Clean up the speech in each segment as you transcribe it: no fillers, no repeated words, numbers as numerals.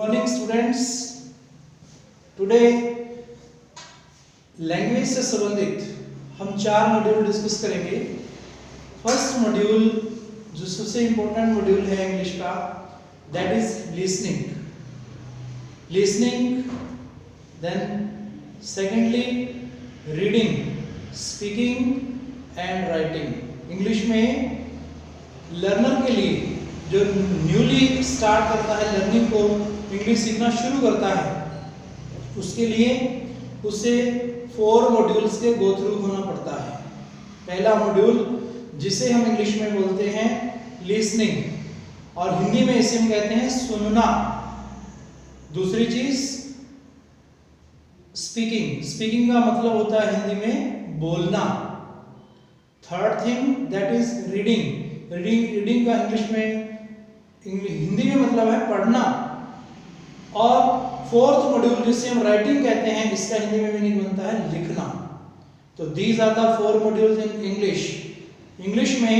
Morning students, today language से संबंधित हम 4 मॉड्यूल डिस्कस करेंगे। फर्स्ट मॉड्यूल जो सबसे इम्पोर्टेंट मॉड्यूल है इंग्लिश का, that is listening. Then secondly reading, speaking and writing. English में लर्नर के लिए जो न्यूली स्टार्ट करता है लर्निंग को, इंग्लिश सीखना शुरू करता है, उसके लिए उसे 4 मॉड्यूल्स के गो थ्रू होना पड़ता है। पहला मॉड्यूल जिसे हम इंग्लिश में बोलते हैं लिसनिंग, और हिंदी में इसे हम कहते हैं सुनना। दूसरी चीज स्पीकिंग का मतलब होता है हिंदी में बोलना। Third thing that is reading का इंग्लिश में हिंदी में मतलब है पढ़ना। और फोर्थ मॉड्यूल जिसे हम राइटिंग कहते हैं, इसका हिंदी में मीनिंग बनता है लिखना। तो these are the 4 modules in English में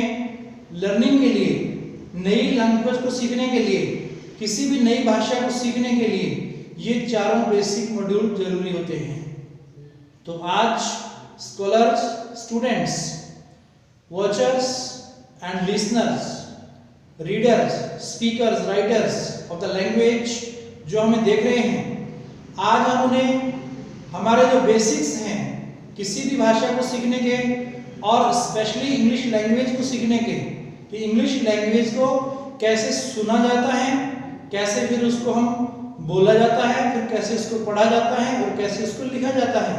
लर्निंग के लिए, नई लैंग्वेज को सीखने के लिए, किसी भी नई भाषा को सीखने के लिए ये चारों बेसिक मॉड्यूल जरूरी होते हैं। तो आज scholars, students, watchers and listeners, readers, speakers, writers of the language जो हमें देख रहे हैं, आज हम उन्हें हमारे जो बेसिक्स हैं किसी भी भाषा को सीखने के, और स्पेशली इंग्लिश लैंग्वेज को सीखने के, कि इंग्लिश लैंग्वेज को कैसे सुना जाता है, कैसे फिर उसको हम बोला जाता है, फिर कैसे इसको पढ़ा जाता है और कैसे इसको लिखा जाता है।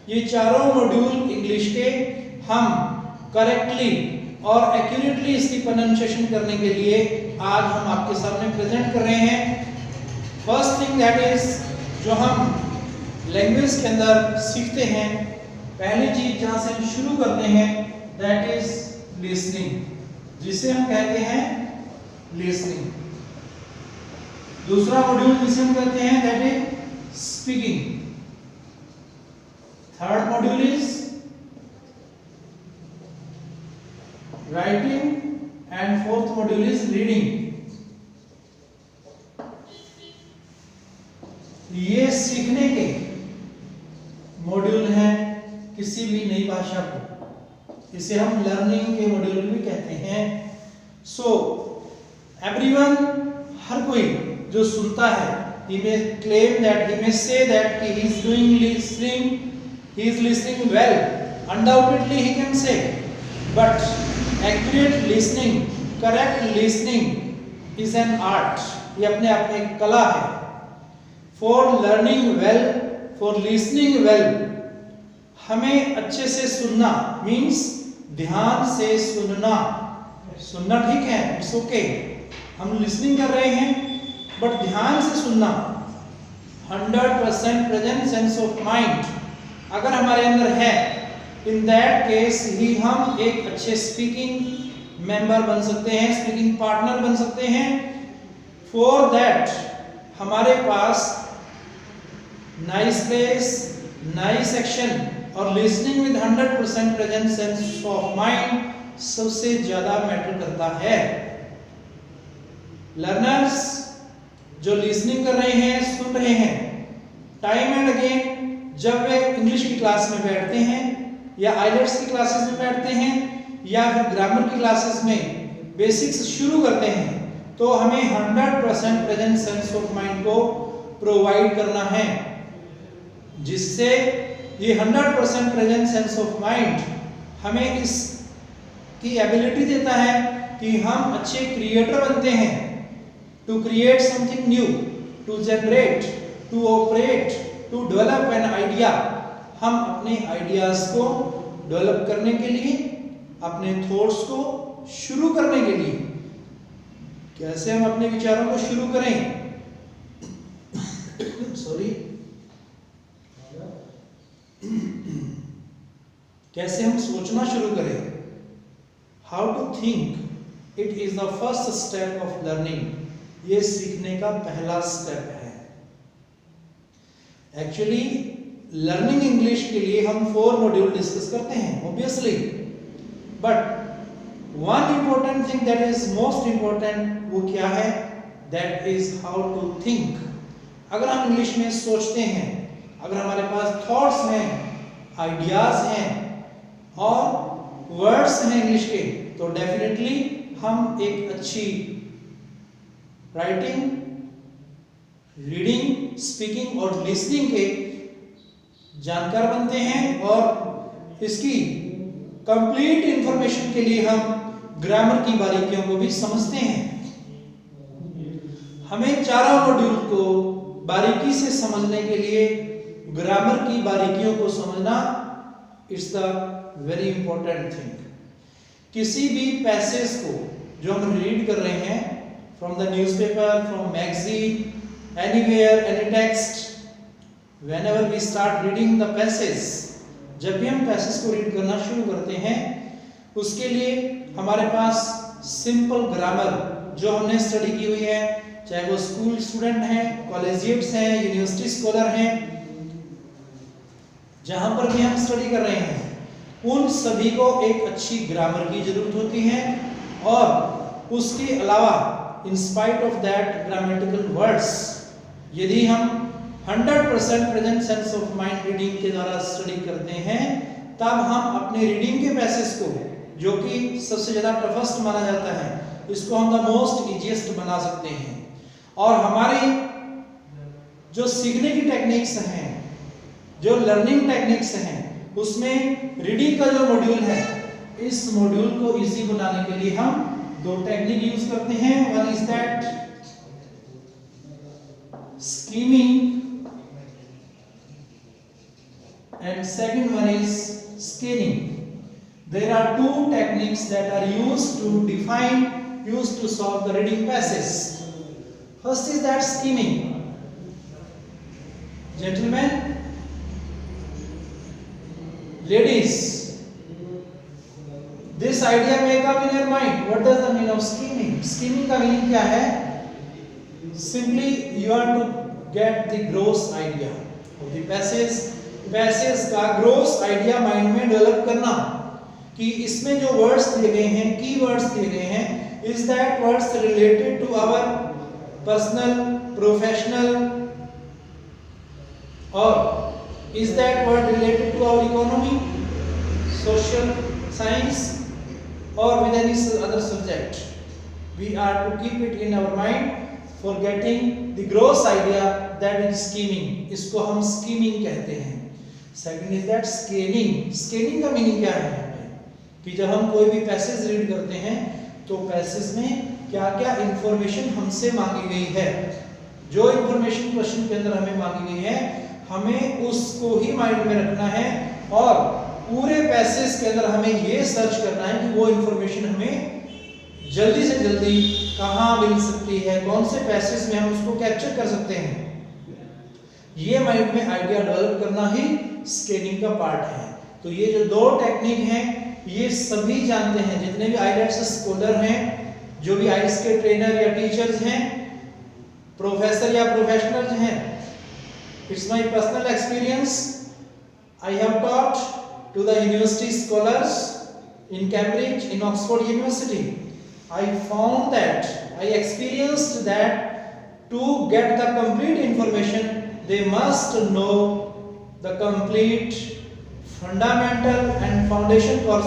ये चारों मॉड्यूल इंग्लिश के हम करेक्टली और एक्यूरेटली इसकी प्रोनाउंसिएशन करने के लिए आज हम आपके सामने प्रेजेंट कर रहे हैं। फर्स्ट थिंग दैट इज जो हम लैंग्वेज के अंदर सीखते हैं, पहली चीज जहां से हम शुरू करते हैं दैट इज लिसनिंग, जिसे हम कहते हैं लिसनिंग। दूसरा मॉड्यूल जिसे हम कहते हैं that is speaking. Third module is writing and fourth module is reading. ये सीखने के मॉड्यूल हैं किसी भी नई भाषा को, इसे हम लर्निंग के मॉड्यूल भी कहते हैं। सो एवरीवन, हर कोई जो सुनता है, he may claim that, he may say that he is doing listening, he is listening well, undoubtedly he can say, but accurate listening, correct listening is an art, ये अपने आप में एक कला है। For learning well, for listening well, हमें अच्छे से सुनना means ध्यान से सुनना ठीक है, इट्स ओके, हम लिसनिंग कर रहे हैं बट ध्यान से सुनना। 100% प्रेजेंट सेंस ऑफ माइंड अगर हमारे अंदर है, इन दैट केस ही हम एक अच्छे स्पीकिंग मेंबर बन सकते हैं, स्पीकिंग पार्टनर बन सकते हैं। फॉर दैट हमारे पास नाइस प्लेस, नाइस एक्शन और listening with 100% present sense of mind सबसे ज्यादा मैटर करता है। लर्नर्स जो लिसनिंग कर रहे हैं, सुन रहे हैं, टाइम एंड अगेन जब वे इंग्लिश की क्लास में बैठते हैं या आइलेट्स की क्लासेस में बैठते हैं या फिर ग्रामर की क्लासेस में बेसिक्स शुरू करते हैं, तो हमें 100% प्रेजेंट सेंस ऑफ माइंड को प्रोवाइड करना है, जिससे ये 100% प्रेजेंट सेंस ऑफ माइंड हमें इसकी एबिलिटी देता है कि हम अच्छे क्रिएटर बनते हैं। To create something new, to generate, to operate, to develop an idea, हम अपने आइडियाज को डेवलप करने के लिए, अपने थॉट्स को शुरू करने के लिए, कैसे हम अपने विचारों को शुरू करें, कैसे हम सोचना शुरू करें, how to think, it is the first step of learning. ये सीखने का पहला स्टेप है। एक्चुअली लर्निंग इंग्लिश के लिए हम 4 मॉड्यूल डिस्कस करते हैं obviously, but one important thing that is most important, वो क्या है? That is how to think. अगर हम इंग्लिश में सोचते हैं, अगर हमारे पास थॉट्स हैं, आइडियाज हैं और वर्ड्स हैं इंग्लिश के, तो डेफिनेटली हम एक अच्छी राइटिंग, रीडिंग, स्पीकिंग और लिसनिंग के जानकार बनते हैं और इसकी कंप्लीट इंफॉर्मेशन के लिए हम ग्रामर की बारीकियों को भी समझते हैं। हमें चारों मॉड्यूल को बारीकी से समझने के लिए ग्रामर की बारीकियों को समझना it's the very important thing. किसी भी पैसेज को जो हम रीड कर रहे हैं from the newspaper, from magazine, anywhere, any text, whenever we start reading the passage, जब भी हम पैसेज को रीड करना शुरू करते हैं, उसके लिए हमारे पास सिंपल ग्रामर जो हमने स्टडी की हुई है, चाहे वो स्कूल स्टूडेंट हैं, कॉलेजिएट्स हैं, यूनिवर्सिटी स्कॉलर हैं, जहां पर भी हम स्टडी कर रहे हैं, उन सभी को एक अच्छी ग्रामर की जरूरत होती है। और उसके अलावा in spite of that grammatical words, यदि हम 100% present sense of mind reading के द्वारा स्टडी करते हैं, तब हम अपने रीडिंग के पैसेज को, जो कि सबसे ज्यादा टफेस्ट माना जाता है, इसको हम द मोस्ट इजीएस्ट बना सकते हैं। और हमारी जो सीखने की टेक्निक्स हैं, जो लर्निंग टेक्निक्स हैं, उसमें रीडिंग का जो मॉड्यूल है, इस मॉड्यूल को इजी बनाने के लिए हम दो टेक्निक यूज करते हैं। One is that skimming and second one is scanning. There are two techniques that are used to solve the reading passage. First is that skimming. Gentlemen, ladies, this idea may come in your mind. What does the meaning of skimming? Skimming का meaning क्या है? Simply you are to get the gross idea of the passage. Passage का gross idea mind में develop करना कि इसमें जो words दिए गए हैं, की वर्ड्स दिए गए हैं, is that words related to our personal, professional, और is that word related to our economy, social science और with any other subject. We are to keep it in our mind for getting the gross idea, that is skimming. इसको हम skimming कहते हैं. Second is that scaling. Scaling का meaning क्या है कि जब हम कोई भी पैसेज रीड करते हैं, तो पैसेज में क्या क्या इंफॉर्मेशन हमसे मांगी गई है, जो इंफॉर्मेशन क्वेश्चन के अंदर हमें मांगी गई है, हमें उसको ही माइंड में रखना है और पूरे पैसेज के अंदर हमें ये सर्च करना है कि वो इंफॉर्मेशन हमें जल्दी से जल्दी कहाँ मिल सकती है, कौन से पैसेज में हम उसको कैप्चर कर सकते हैं. ये माइंड में आइडिया डेवलप करना ही स्केलिंग का पार्ट है. तो ये जो दो टेक्निक हैं, ये सभी जानते हैं, जितने भी आईलेट्स स्कॉलर हैं, जो भी आईएलटीएस के ट्रेनर या टीचर्स हैं, प्रोफेसर या प्रोफेशनल्स हैं. It's my personal experience. I have taught to the university scholars in Cambridge, in Oxford University. I found that, I experienced that to get the complete information, they must know the complete fundamental and foundation course